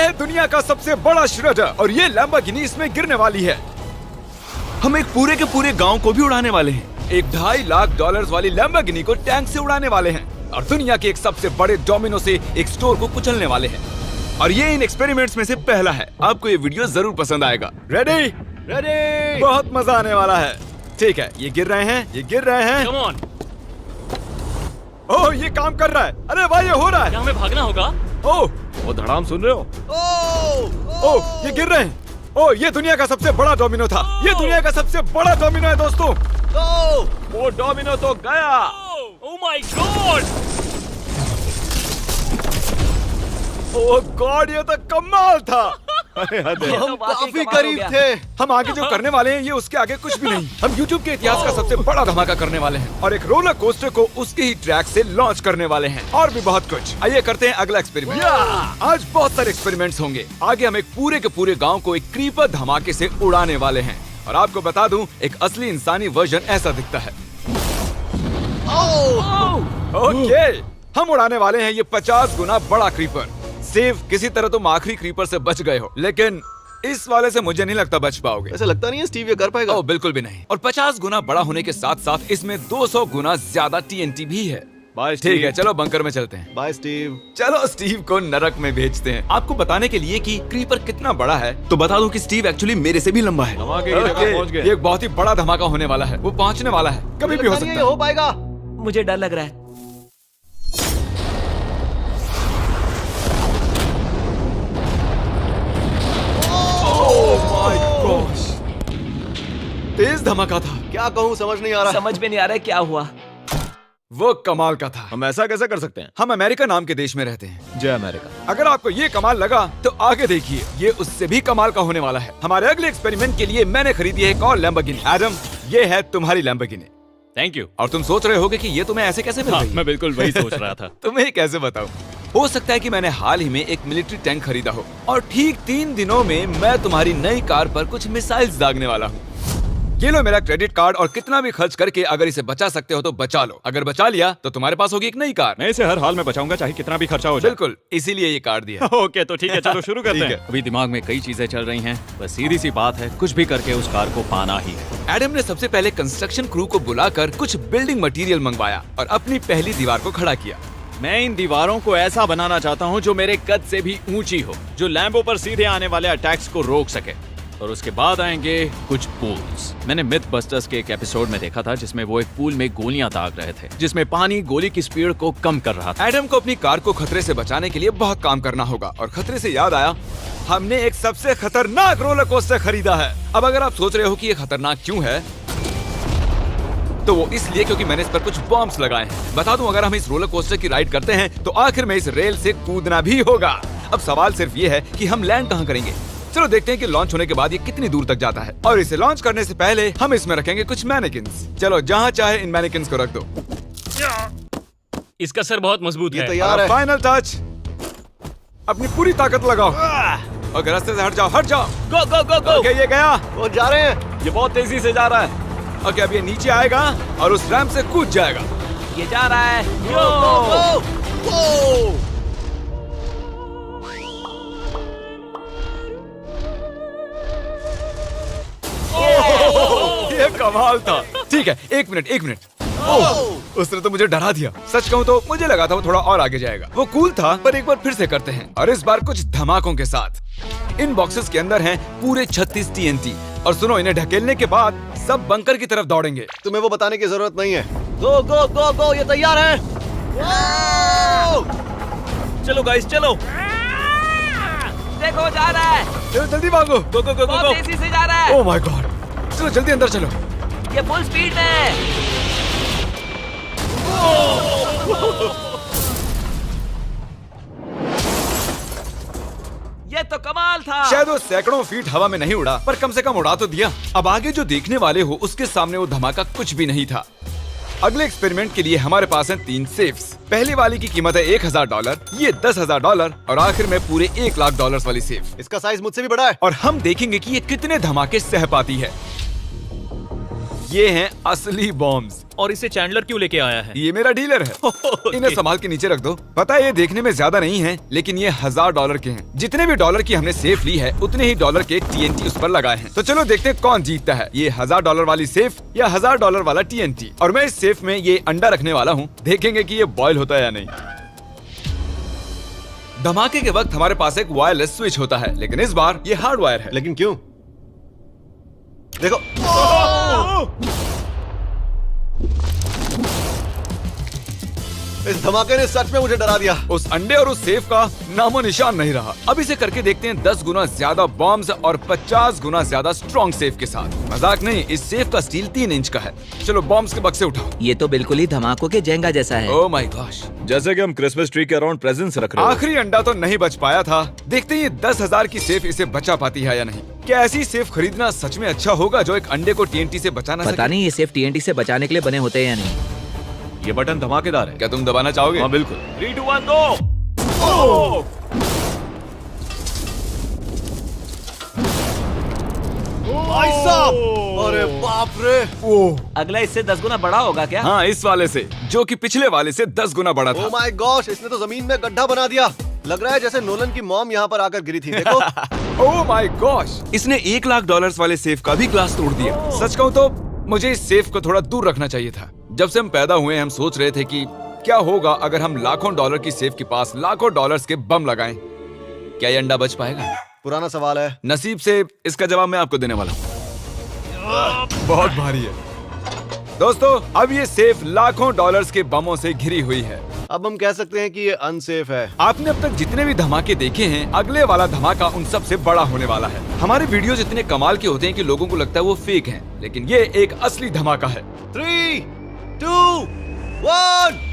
है दुनिया का सबसे बड़ा श्रेडर और ये लैम्बोर्गिनी इसमें गिरने वाली है। हम एक पूरे के पूरे गांव को भी उड़ाने वाले हैं। एक $2.5 लाख वाली लैम्बोर्गिनी को टैंक से उड़ाने वाले हैं और दुनिया के एक सबसे बड़े डोमिनो से एक स्टोर को कुचलने वाले हैं। और ये इन एक्सपेरिमेंट्स में से पहला है। आपको ये वीडियो जरूर पसंद आएगा। रेडी? रेडी। बहुत मजा आने वाला है। ठीक है, ये गिर रहे हैं, ये गिर रहे हैं। Come on. ओह, ये काम कर रहा है। अरे भाई, ये हो रहा है। क्या हमें भागना होगा? ओह, वो धड़ाम सुन रहे हो? ओह, ये गिर रहे हैं। ओह, ये दुनिया का सबसे बड़ा डोमिनो था। ये दुनिया का सबसे बड़ा डोमिनो है दोस्तों। वो डोमिनो तो गया। Oh my God! Oh God, ये तो कमाल था। हम काफी करीब थे। हम आगे जो करने वाले हैं ये उसके आगे कुछ भी नहीं। हम YouTube के इतिहास का सबसे बड़ा धमाका करने वाले हैं और एक रोलर कोस्टर को उसके ही ट्रैक से लॉन्च करने वाले हैं और भी बहुत कुछ। आइए करते हैं अगला एक्सपेरिमेंट। आज बहुत सारे एक्सपेरिमेंट्स होंगे। आगे हम एक पूरे के पूरे गांव को एक क्रीपर धमाके से उड़ाने वाले हैं और आपको बता दूं, एक असली इंसानी वर्जन ऐसा दिखता है। ओके, हम उड़ाने वाले हैं ये 50 गुना बड़ा क्रीपर। सेफ, किसी तरह तुम आखिरी क्रीपर से बच गए हो, लेकिन इस वाले से मुझे नहीं लगता बच पाओगे। ऐसा लगता नहीं है स्टीव ये कर पाएगा। ओह बिल्कुल भी नहीं। और 50 गुना बड़ा होने के साथ साथ इसमें 200 गुना ज्यादा TNT भी है। बाय ठीक है, चलो बंकर में चलते हैं। Bye Steve. चलो स्टीव को नरक में भेजते हैं। आपको बताने के लिए कि क्रीपर कितना बड़ा है तो बता दूं कि स्टीव एक्चुअली मेरे से भी लंबा है। धमाके की जगह पहुंच गए। ये एक बहुत ही बड़ा धमाका होने वाला है। वो पहुंचने वाला है, कभी भी हो सकता है। हो पाएगा। मुझे डर लग रहा है। तेज धमाका था। क्या कहूँ समझ नहीं आ रहा। समझ में नहीं आ रहा है क्या हुआ। वो कमाल का था। हम ऐसा कैसे कर सकते हैं? हम अमेरिका नाम के देश में रहते हैं। जय अमेरिका। अगर आपको ये कमाल लगा तो आगे देखिए, ये उससे भी कमाल का होने वाला है। हमारे अगले एक्सपेरिमेंट के लिए मैंने खरीदी है एक और लैम्बोर्गिनी। एडम, ये है तुम्हारी लैम्बोर्गिनी। Thank you. और तुम सोच रहे होगे कि ये तुम्हें ऐसे कैसे मिल गई? मैं बिल्कुल वही सोच रहा था। तुम्हें कैसे बताऊं? हो सकता है कि मैंने हाल ही में एक मिलिट्री टैंक खरीदा हो और ठीक 3 दिनों में मैं तुम्हारी नई कार पर कुछ मिसाइल्स दागने वाला हूँ। ये लो मेरा क्रेडिट कार्ड और कितना भी खर्च करके अगर इसे बचा सकते हो तो बचा लो। अगर बचा लिया तो तुम्हारे पास होगी एक नई कार। मैं इसे हर हाल में बचाऊंगा, चाहे कितना भी खर्चा हो जाए। बिल्कुल, इसीलिए ये कार्ड दिया। ओके, तो ठीक है, चलो शुरू करते ठीक हैं। अभी दिमाग में कई चीजें चल रही हैं, बस सीधी सी बात है, कुछ भी करके उस कार को पाना ही है। एडम ने सबसे पहले कंस्ट्रक्शन क्रू को बुलाकर कुछ बिल्डिंग मटेरियल मंगवाया और अपनी पहली दीवार को खड़ा किया। मैं इन दीवारों को ऐसा बनाना चाहता हूँ जो मेरे कद से भी ऊंची हो, जो लैम्बो पर सीधे आने वाले अटैक्स को रोक सके। और उसके बाद आएंगे कुछ पूल्स। मैंने मिथ बस्टर्स के एक एपिसोड में देखा था जिसमें वो एक पूल में गोलियां दाग रहे थे, जिसमें पानी गोली की स्पीड को कम कर रहा था। एडम को अपनी कार को खतरे से बचाने के लिए बहुत काम करना होगा और खतरे से याद आया, हमने एक सबसे खतरनाक रोलर कोस्टर खरीदा है। अब अगर आप सोच रहे हो कि ये खतरनाक क्यों है, तो वो इसलिए क्योंकि मैंने इस पर कुछ बॉम्ब्स लगाए हैं। बता दूं, अगर हम इस रोलर कोस्टर की राइड करते हैं तो आखिर में इस रेल से कूदना भी होगा। अब सवाल सिर्फ ये है कि हम लैंड कहाँ करेंगे। चलो देखते हैं कि लॉन्च होने के बाद ये कितनी दूर तक जाता है। और इसे लॉन्च करने से पहले हम इसमें रखेंगे कुछ मैनेकिन्स। चलो जहाँ चाहे इन मैनेकिन्स को रख दो। इसका सर बहुत मजबूत है। तैयार है। Final touch. अपनी पूरी ताकत लगाओ और रास्ते से हट जाओ, हट जाओ। गो गो गो गो। ओके, ये गया। वो जा रहे हैं। ये बहुत तेजी से जा रहा है। ओके, अब ये नीचे आएगा और उस रैंप से कूद जाएगा। ये जा रहा है। ये कमाल था। ठीक है, एक मिनट। ओह, उसने तो मुझे डरा दिया। सच कहूँ तो मुझे लगा था वो थोड़ा और आगे जाएगा। वो कूल था, पर एक बार फिर से करते हैं और इस बार कुछ धमाकों के साथ। इन बॉक्सेस के अंदर हैं पूरे 36 TNT और सुनो, इन्हें ढकेलने के बाद सब बंकर की तरफ दौड़ेंगे। तुम्हें वो बताने की जरूरत नहीं है। गो गो गो गो, ये तैयार है। चलो गाइस, चलो। देखो जा रहा है। चलो जल्दी भागो। गो गो गो गो बहुत गो। तेजी से जा रहा है। ओह माय गॉड, चलो जल्दी अंदर चलो। ये फुल स्पीड में है। ये तो कमाल था। शायद वो सैकड़ों फीट हवा में नहीं उड़ा, पर कम से कम उड़ा तो दिया। अब आगे जो देखने वाले हो उसके सामने वो धमाका कुछ भी नहीं था। अगले एक्सपेरिमेंट के लिए हमारे पास हैं 3 सेफ्स। पहली वाली की कीमत है $1000, ये $10,000 और आखिर में पूरे $1 लाख वाली सेफ। इसका साइज मुझसे भी बड़ा है। और हम देखेंगे कि ये कितने धमाके सह पाती है। ये हैं असली बॉम्ब्स। और इसे चैंडलर क्यों लेके आया है? ये मेरा डीलर है। इन्हें संभाल के नीचे रख दो। पता है ये देखने में ज्यादा नहीं है, लेकिन ये $1000 के हैं। जितने भी डॉलर की हमने सेफ ली है, उतने ही डॉलर के TNT उस पर लगाए हैं। तो चलो देखते हैं कौन जीतता है, ये $1000 वाली सेफ या $1000 वाला TNT। और मैं इस सेफ में ये अंडा रखने वाला हूँ, देखेंगे कि ये बॉयल होता है या नहीं। धमाके के वक्त हमारे पास एक वायरलेस स्विच होता है, लेकिन इस बार ये हार्ड वायर है। लेकिन क्यों? देखो, इस धमाके ने सच में मुझे डरा दिया। उस अंडे और उस सेफ का नामो निशान नहीं रहा। अब इसे करके देखते हैं 10 गुना ज्यादा बॉम्ब्स और 50 गुना ज्यादा स्ट्रॉन्ग सेफ के साथ। मजाक नहीं, इस सेफ का स्टील 3 इंच का है। चलो बॉम्ब्स के बक्से उठाओ। ये तो बिल्कुल ही धमाकों के जेंगा जैसा है। ओह माय गॉश, जैसे कि हम क्रिसमस ट्री के अराउंड प्रेजेंट्स रख रहे हैं। आखिरी अंडा तो नहीं बच पाया था। देखते हैं ये 10,000 की सेफ इसे बचा पाती है या नहीं। क्या ऐसी सेफ खरीदना सच में अच्छा होगा जो एक अंडे को TNT से बचा ना सके? पता नहीं ये सेफ TNT से बचाने के लिए बने होते हैं या नहीं। ये बटन धमाकेदार है। क्या तुम दबाना चाहोगे? हाँ बिल्कुल। 3, 2, 1 गो। भाई साहब, अरे बाप रे। अगला इससे 10 गुना बड़ा होगा क्या? हाँ, इस वाले से, जो कि पिछले वाले से 10 गुना बड़ा ओह था। माय गॉश, इसने तो जमीन में गड्ढा बना दिया। लग रहा है जैसे नोलन की मॉम यहाँ पर आकर गिरी थी। देखो। ओह माय गॉश, इसने $1,00,000 वाले सेफ का भी ग्लास तोड़ दिया। सच कहूँ तो मुझे इस सेफ को थोड़ा दूर रखना चाहिए था। जब से हम पैदा हुए हम सोच रहे थे कि क्या होगा अगर हम लाखों डॉलर की सेफ के पास लाखों डॉलर्स के बम लगाएं। क्या ये अंडा बच पाएगा? पुराना सवाल है। नसीब से इसका जवाब मैं आपको देने वाला हूँ। बहुत भारी है दोस्तों। अब ये सेफ लाखों डॉलर्स के बमों से घिरी हुई है। अब हम कह सकते हैं कि ये अनसेफ है। आपने अब तक जितने भी धमाके देखे हैं, अगले वाला धमाका उन सब से बड़ा होने वाला है। हमारे वीडियो जितने कमाल के होते हैं कि लोगों को लगता है वो फेक हैं, लेकिन ये एक असली धमाका है। 3, 2, 1।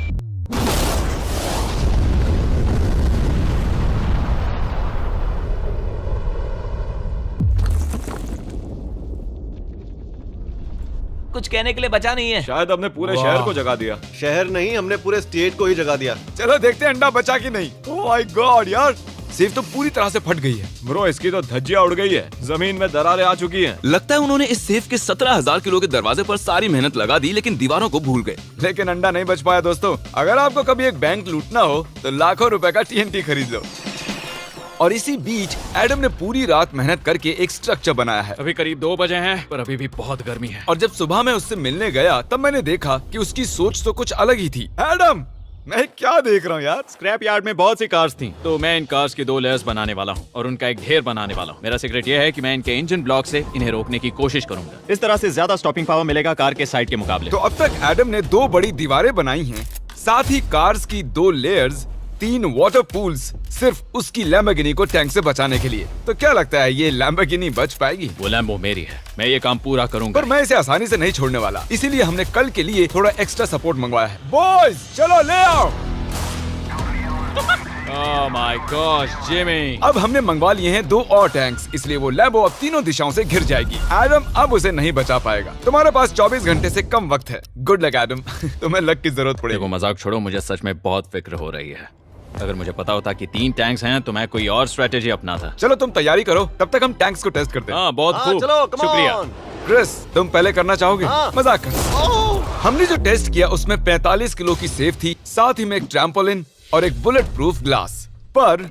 कुछ कहने के लिए बचा नहीं है। शायद हमने पूरे शहर को जगा दिया। शहर नहीं, हमने पूरे स्टेट को ही जगा दिया। चलो देखते हैं अंडा बचा कि नहीं। ओह माय गॉड यार, सेफ तो पूरी तरह से फट गई है। ब्रो, इसकी तो धज्जियां उड़ गई है। जमीन में दरारें आ चुकी हैं। लगता है उन्होंने इस सेफ के 17,000 किलो के दरवाजे पर सारी मेहनत लगा दी, लेकिन दीवारों को भूल गए। लेकिन अंडा नहीं बच पाया दोस्तों। अगर आपको कभी एक बैंक लूटना हो तो लाखों रुपए का TNT खरीद लो। और इसी बीच एडम ने पूरी रात मेहनत करके एक स्ट्रक्चर बनाया है। अभी करीब 2 बजे हैं, पर अभी भी बहुत गर्मी है। और जब सुबह मैं उससे मिलने गया तब मैंने देखा कि उसकी सोच तो कुछ अलग ही थी। एडम, मैं क्या देख रहा हूँ यार? स्क्रैप यार्ड में बहुत सी कार्स थी, तो मैं इन कार्स की 2 लेयर्स बनाने वाला हूँ और उनका एक ढेर बनाने वाला हूँ। मेरा सीक्रेट ये है कि मैं इनके इंजन ब्लॉक से इन्हें रोकने की कोशिश करूंगा। इस तरह से ज्यादा स्टॉपिंग पावर मिलेगा कार के साइड के मुकाबले। तो अब तक एडम ने 2 बड़ी दीवारें बनाई हैं, साथ ही कार्स की 2 लेयर्स, 3 वाटर पूल्स, सिर्फ उसकी लैम्बोर्गिनी को टैंक से बचाने के लिए। तो क्या लगता है ये लैम्बोर्गिनी बच पाएगी? वो लैम्बो मेरी है, मैं ये काम पूरा करूंगा। पर मैं इसे आसानी से नहीं छोड़ने वाला, इसीलिए हमने कल के लिए थोड़ा एक्स्ट्रा सपोर्ट मंगवाया है। बॉयज चलो ले आओ। Oh my God Jimmy. अब हमने मंगवा लिए हैं 2 और टैंक्स, इसलिए वो लैम्बो अब तीनों दिशाओं से घिर जाएगी। एडम अब उसे नहीं बचा पाएगा। तुम्हारे पास 24 घंटे से कम वक्त है। Good luck Adam. तुम्हें लक की जरूरत पड़ेगी। देखो मजाक छोड़ो, मुझे सच में बहुत फिक्र हो रही है। अगर मुझे पता होता कि 3 टैंक्स हैं तो मैं कोई और स्ट्रेटेजी अपनाता। चलो तुम तैयारी करो, तब तक हम टैंक्स को टेस्ट करते हैं। हाँ बहुत हाँ, खूब, चलो, come शुक्रिया। on। क्रिस, तुम पहले करना चाहोगे? हाँ। मजाक कर। हमने जो टेस्ट किया उसमें 45 किलो की सेफ थी, साथ ही में एक ट्रैम्पोलिन और एक बुलेट प्रूफ ग्लास। पर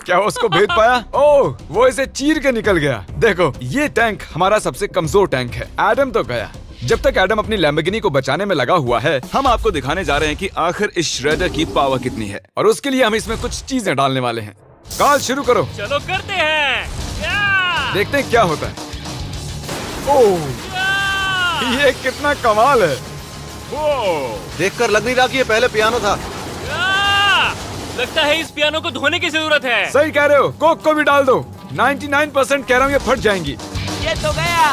क्या वो उसको भेद पाया? ओह, वो इसे चीर के निकल गया। देखो, ये टैंक हमारा सबसे कमजोर टैंक है। एडम तो गया। जब तक एडम अपनी लैम्बोर्गिनी को बचाने में लगा हुआ है, हम आपको दिखाने जा रहे हैं कि आखिर इस श्रेडर की पावर कितनी है, और उसके लिए हम इसमें कुछ चीजें डालने वाले हैं। कार्ल शुरू करो। चलो करते हैं। देखते हैं क्या होता है। ओह, ये कितना कमाल है। देखकर लग नहीं रहा कि ये पहले पियानो था। लगता है इस पियानो को धोने की जरूरत है। सही कह रहे हो, कोक को भी डाल दो। 99% कह रहा हूँ ये फट जाएंगी। ये तो गया।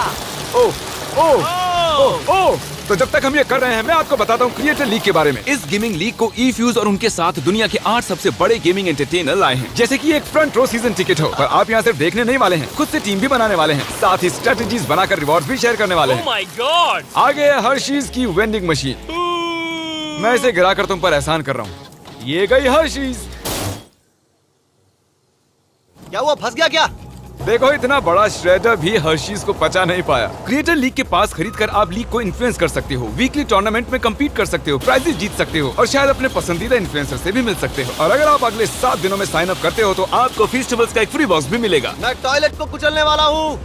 ओह ओह ओह ओह। तो जब तक हम ये कर रहे हैं, मैं आपको बताता हूँ क्रिएटर लीग के बारे में। इस गेमिंग लीग को E-Fuse और उनके साथ दुनिया के 8 सबसे बड़े गेमिंग एंटरटेनर लाए हैं। जैसे कि एक फ्रंट रो सीजन टिकट हो, पर आप यहाँ सिर्फ देखने नहीं वाले हैं, खुद से टीम भी बनाने वाले हैं, साथ ही स्ट्रेटेजीज बनाकर रिवॉर्ड भी शेयर करने वाले ओह हैं। My God. आगे है हर्शीज की वेंडिंग मशीन। मैं इसे गिराकर तुम पर एहसान कर रहा हूँ। ये गई हर्शीज। क्या हुआ, फंस गया क्या? देखो इतना बड़ा श्रेडर भी हर्शीज को पचा नहीं पाया। क्रिएटर लीग के पास खरीद कर आप लीग को इन्फ्लुएंस कर सकते हो, वीकली टूर्नामेंट में कम्पीट कर सकते हो, प्राइजेस जीत सकते हो और शायद अपने पसंदीदा इन्फ्लुएंसर से भी मिल सकते हो। और अगर आप अगले 7 दिनों में साइन अप करते हो तो आपको फेस्टिवल्स का एक फ्री बॉक्स भी मिलेगा। मैं टॉयलेट को कुचलने वाला हूँ।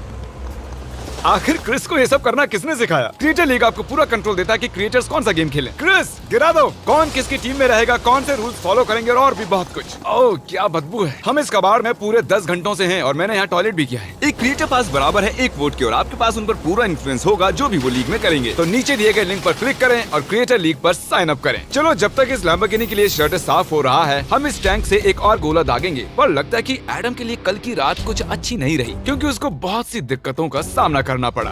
आखिर क्रिस को ये सब करना किसने सिखाया? क्रिएटर लीग आपको पूरा कंट्रोल देता है कि क्रिएटर्स कौन सा गेम खेलें। क्रिस गिरा दो, कौन किसकी टीम में रहेगा, कौन से रूल्स फॉलो करेंगे और भी बहुत कुछ। ओह क्या बदबू है। हम इस कबाड़ में पूरे 10 घंटों से हैं और मैंने यहाँ टॉयलेट भी किया है। एक क्रिएटर पास बराबर है एक वोट के और आपके पास उन पर पूरा इन्फ्लुएंस होगा जो भी वो लीग में करेंगे। तो नीचे दिए गए लिंक पर क्लिक करें और क्रिएटर लीग पर साइन अप करें। चलो जब तक इस लैम्बोर्गिनी के लिए शटर साफ हो रहा है, हम इस टैंक से एक और गोला दागेंगे। पर लगता है कि एडम के लिए कल की रात कुछ अच्छी नहीं रही क्योंकि उसको बहुत सी दिक्कतों का सामना करना पड़ा।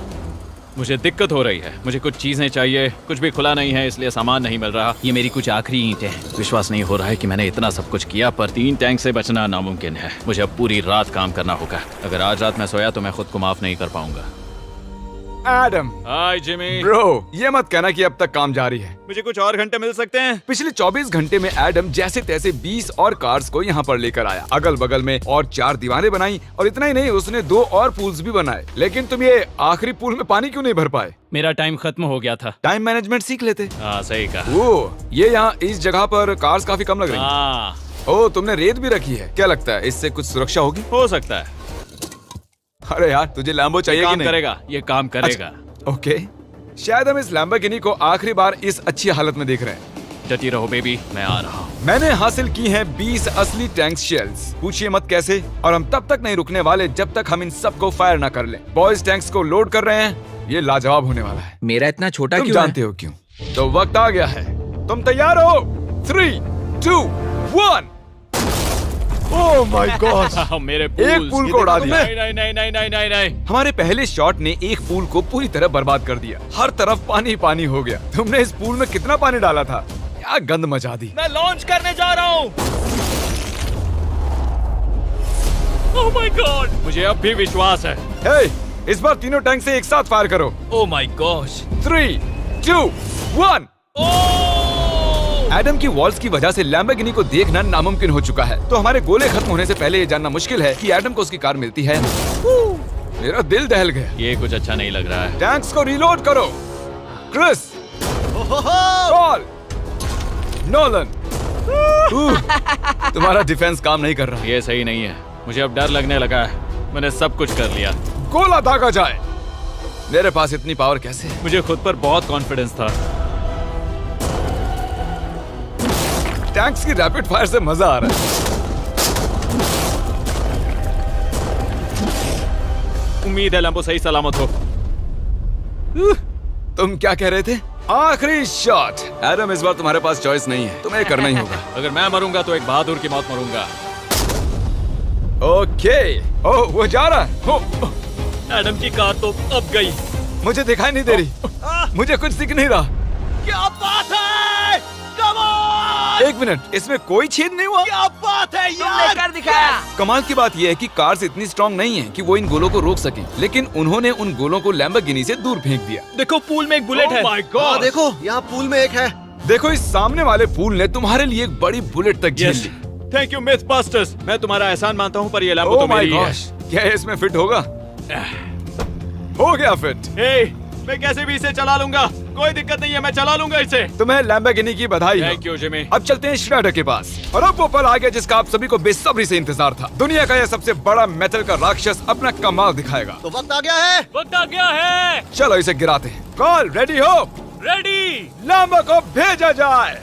मुझे दिक्कत हो रही है। मुझे कुछ चीजें चाहिए, कुछ भी खुला नहीं है इसलिए सामान नहीं मिल रहा। ये मेरी कुछ आखिरी ईंटें हैं। विश्वास नहीं हो रहा है कि मैंने इतना सब कुछ किया पर 3 टैंक से बचना नामुमकिन है। मुझे अब पूरी रात काम करना होगा। अगर आज रात मैं सोया तो मैं खुद को माफ नहीं कर पाऊंगा। एडम हाय जिमी। ब्रो, ये मत कहना कि अब तक काम जारी है। मुझे कुछ और घंटे मिल सकते हैं? पिछले 24 घंटे में एडम जैसे तैसे 20 और कार्स को यहाँ पर लेकर आया, अगल बगल में और 4 दीवारें बनाई और इतना ही नहीं उसने 2 और पूल्स भी बनाए। लेकिन तुम ये आखिरी पूल में पानी क्यों नहीं भर पाए? मेरा टाइम खत्म हो गया था। टाइम मैनेजमेंट सीख लेते। हाँ सही कहा। वो ये यहाँ इस जगह पर कार्स काफी कम लग रही हैं। हाँ ओह तुमने रेत भी रखी है, क्या लगता है इससे कुछ सुरक्षा होगी? हो सकता है। अरे यार तुझे लैम्बो चाहिए कि काम नहीं? करेगा, ये काम करेगा। ओके, शायद हम इस लैम्बोर्गिनी को आखिरी बार इस अच्छी हालत में देख रहे हैं। डटी रहो बेबी, मैं आ रहा हूँ। मैंने हासिल की हैं 20 असली टैंक शेल्स। पूछिए मत कैसे, और हम तब तक नहीं रुकने वाले जब तक हम इन सब को फायर ना कर लें। बॉयज टैंक्स को लोड कर रहे हैं, ये लाजवाब होने वाला है। मेरा इतना छोटा तुम क्यों जानते हो क्यों? तो वक्त आ गया है, तुम तैयार हो? 3, 2, 1। ओह माय गॉड, मेरे एक पूल को उड़ा दिया। नहीं नहीं नहीं नहीं नहीं नहीं। हमारे पहले शॉट ने एक पूल को पूरी तरह बर्बाद कर दिया। हर तरफ पानी पानी हो गया। तुमने इस पूल में कितना पानी डाला था? क्या गंद मचा दी। मैं लॉन्च करने जा रहा हूँ। ओह माय गॉड, मुझे अब भी विश्वास है। हे, इस बार तीनों टैंक से एक साथ फायर करो। Oh my gosh. 3, 2, 1। एडम की वॉल्स की वजह से लैम्बोर्गिनी को देखना नामुमकिन हो चुका है। तो हमारे गोले खत्म होने से पहले ये जानना मुश्किल है कि एडम को उसकी कार मिलती है। मेरा दिल दहल गया। ये कुछ अच्छा नहीं लग रहा है। टैंक्स को रीलोड करो। Chris, Paul, Nolan. तुम्हारा डिफेंस काम नहीं कर रहा। ये सही नहीं है। मुझे अब डर लगने लगा है। मैंने सब कुछ कर लिया। गोला दागा जाए। मेरे पास इतनी पावर कैसे है? मुझे खुद पर बहुत कॉन्फिडेंस था। टैंक्स की रैपिड फायर से मजा आ रहा है। उम्मीद है लंबो सही सलामत हो। तुम क्या कह रहे थे? आखिरी शॉट। एडम इस बार तुम्हारे पास चॉइस नहीं है, तुम्हें करना ही होगा। अगर मैं मरूंगा तो एक बहादुर की मौत मरूंगा। ओके, ओह वो जा रहा है। ओह, एडम की कार तो अब गई। मुझे दिखाई नहीं दे रही। मुझे कुछ दिख नहीं रहा। क्या बात है? Come on! एक मिनट, इसमें कोई छेद नहीं हुआ। क्या बात है तुमने कर दिखाया। कमाल की बात यह है कि कार्स इतनी स्ट्रांग नहीं है कि वो इन गोलों को रोक सके, लेकिन उन्होंने उन गोलों को लैम्बोर्गिनी से दूर फेंक दिया। देखो पूल में एक बुलेट है। माय हाँ गॉड। देखो, यहाँ पूल में एक है। देखो इस सामने वाले पूल ने तुम्हारे लिए एक बड़ी बुलेट तक झेल ली। Thank you MythBusters. मैं तुम्हारा एहसान मानता हूँ पर ये लैम्बो ओह तो माय मेरी है। गॉश, क्या इसमें फिट होगा? हो गया फिट। हे, मैं कैसे भी इसे चला लूंगा। कोई दिक्कत नहीं है, मैं चला लूंगा इसे। तुम्हें लैम्बोर्गिनी की बधाई हो। Thank you Jimmy. अब चलते हैं श्रेडर के पास। और अब वो पल आ गया जिसका आप सभी को बेसब्री से इंतजार था। दुनिया का यह सबसे बड़ा मेटल का राक्षस अपना कमाल दिखाएगा। तो वक्त आ गया है। वक्त आ गया है। चलो इसे गिराते हैं। कॉल रेडी हो? रेडी। लैम्बो को भेजा जाए।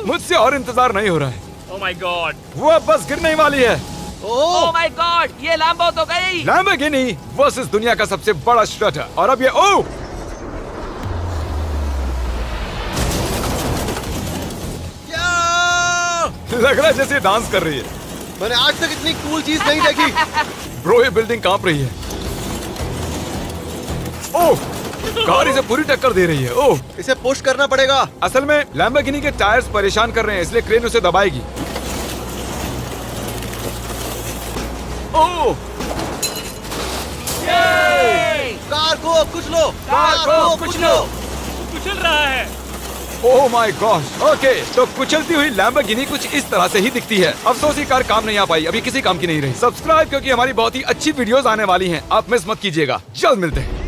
मुझसे और इंतजार नहीं हो रहा है। Oh my God. वो अब बस गिरने ही वाली है। ओह माय गॉड, ये लैम्बो तो गई। लैम्बोर्गिनी वर्सेस दुनिया का सबसे बड़ा श्रेडर। और अब ये ओह लग रहा है जैसे डांस कर रही है। मैंने आज तक इतनी कूल चीज नहीं देखी। ब्रो ये बिल्डिंग कांप रही है। ओह, कार इसे पूरी टक्कर दे रही है। ओह, इसे पुश करना पड़ेगा। असल में लैम्बोर्गिनी के टायर्स परेशान कर रहे हैं, इसलिए क्रेन उसे दबाएगी। ओह, कार को कुचलो। कार को कुचलो। कुचल रहा है। Oh my God. ओके, तो कुचलती हुई लैम्बोर्गिनी कुछ इस तरह से ही दिखती है। अफसोस ये कार काम नहीं आ पाई, अभी किसी काम की नहीं रही। सब्सक्राइब क्योंकि हमारी बहुत ही अच्छी वीडियोस आने वाली हैं, आप मिस मत कीजिएगा। जल्द मिलते हैं।